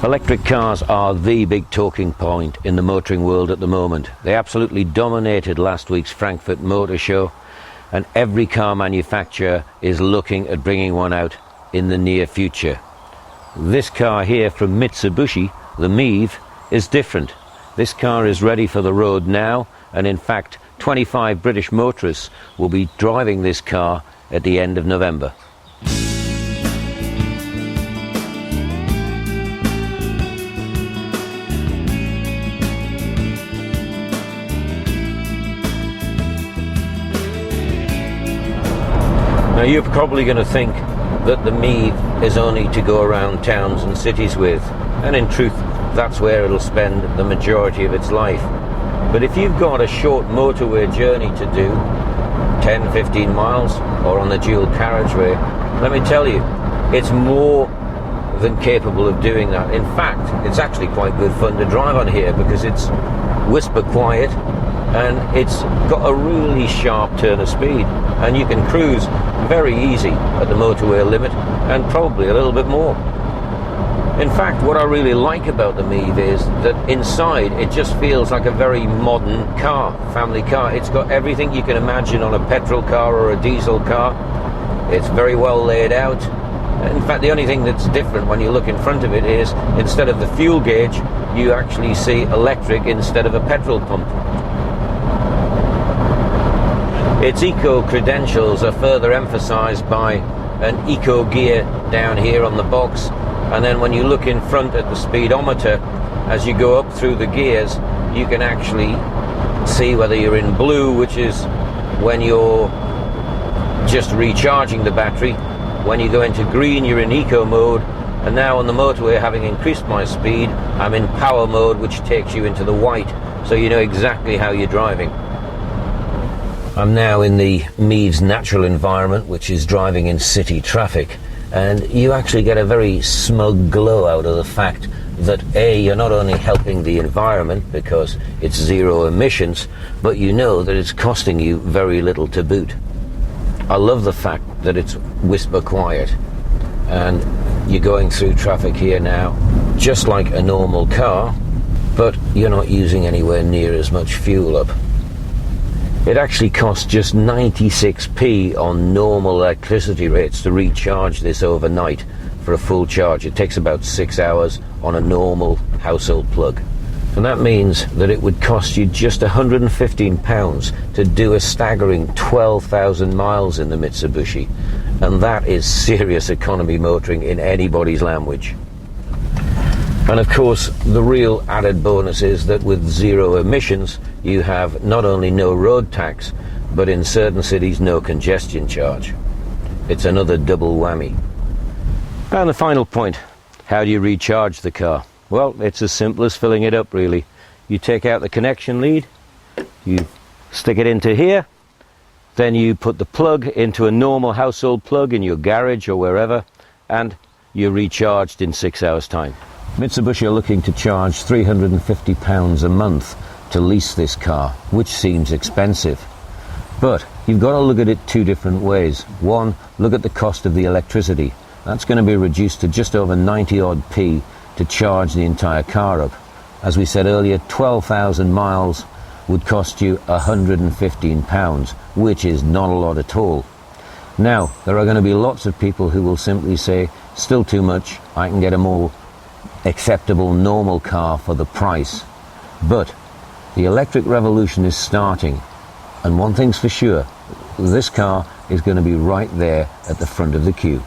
Electric cars are the big talking point in the motoring world at the moment. They absolutely dominated last week's Frankfurt Motor Show, and every car manufacturer is looking at bringing one out in the near future. This car here from Mitsubishi, the Miev, is different. This car is ready for the road now, and in fact 25 British motorists will be driving this car at the end of November. Now you're probably going to think that the Miev is only to go around towns and cities with, and in truth that's where it'll spend the majority of its life. But if you've got a short motorway journey to do, 10-15 miles, or on the dual carriageway, let me tell you, it's more than capable of doing that. In fact, it's actually quite good fun to drive on here because it's whisper quiet and it's got a really sharp turn of speed, and you can cruise very easy at the motorway limit and probably a little bit more. In fact, what I really like about the Miev is that inside it just feels like a very modern car, family car. It's got everything you can imagine on a petrol car or a diesel car. It's very well laid out. In fact, the only thing that's different when you look in front of it is instead of the fuel gauge, you actually see electric instead of a petrol pump. Its eco credentials are further emphasized by an eco gear down here on the box, and then when you look in front at the speedometer, as you go up through the gears, you can actually see whether you're in blue, which is when you're just recharging the battery. When you go into green, you're in eco mode, and now on the motorway, having increased my speed, I'm in power mode, which takes you into the white, so you know exactly how you're driving. I'm now in the Miev's natural environment, which is driving in city traffic, and you actually get a very smug glow out of the fact that A, you're not only helping the environment because it's zero emissions, but you know that it's costing you very little to boot. I love the fact that it's whisper quiet, and you're going through traffic here now just like a normal car, but you're not using anywhere near as much fuel up. It actually costs just 96p on normal electricity rates to recharge this overnight for a full charge. It takes about 6 hours on a normal household plug. And that means that it would cost you just £115 to do a staggering 12,000 miles in the Mitsubishi. And that is serious economy motoring in anybody's language. And of course, the real added bonus is that with zero emissions, you have not only no road tax, but in certain cities, no congestion charge. It's another double whammy. And the final point, how do you recharge the car? Well, it's as simple as filling it up, really. You take out the connection lead, you stick it into here, then you put the plug into a normal household plug in your garage or wherever, and you're recharged in 6 hours' time. Mitsubishi are looking to charge £350 a month to lease this car, which seems expensive. But you've got to look at it two different ways. One, look at the cost of the electricity. That's going to be reduced to just over 90 odd p to charge the entire car up. As we said earlier, 12,000 miles would cost you £115, which is not a lot at all. Now, there are going to be lots of people who will simply say, still too much, I can get a more acceptable normal car for the price. But the electric revolution is starting, and one thing's for sure, this car is going to be right there at the front of the queue.